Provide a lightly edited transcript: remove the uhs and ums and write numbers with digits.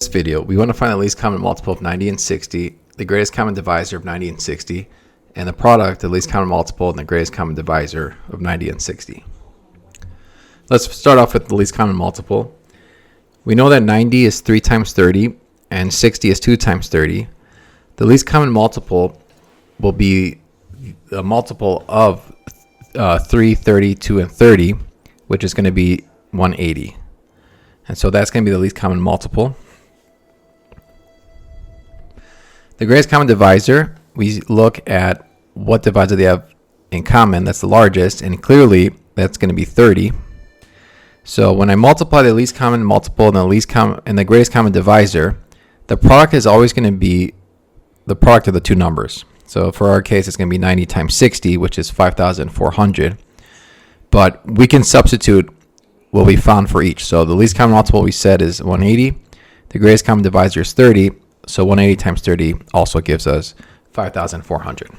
This video, we want to find the least common multiple of 90 and 60, the greatest common divisor of 90 and 60, and the product, the least common multiple, and the greatest common divisor of 90 and 60. Let's start off with the least common multiple. We know that 90 is 3 times 30, and 60 is 2 times 30. The least common multiple will be the multiple of 3, 30, 2, and 30, which is going to be 180. And so that's going to be the least common multiple. The greatest common divisor, we look at what divisor they have in common. That's the largest, and clearly that's going to be 30. So when I multiply the least common multiple and the greatest common divisor, the product is always going to be the product of the two numbers. So for our case, it's going to be 90 times 60, which is 5,400. But we can substitute what we found for each. So the least common multiple we said is 180. The greatest common divisor is 30. So 180 times 30 also gives us 5,400.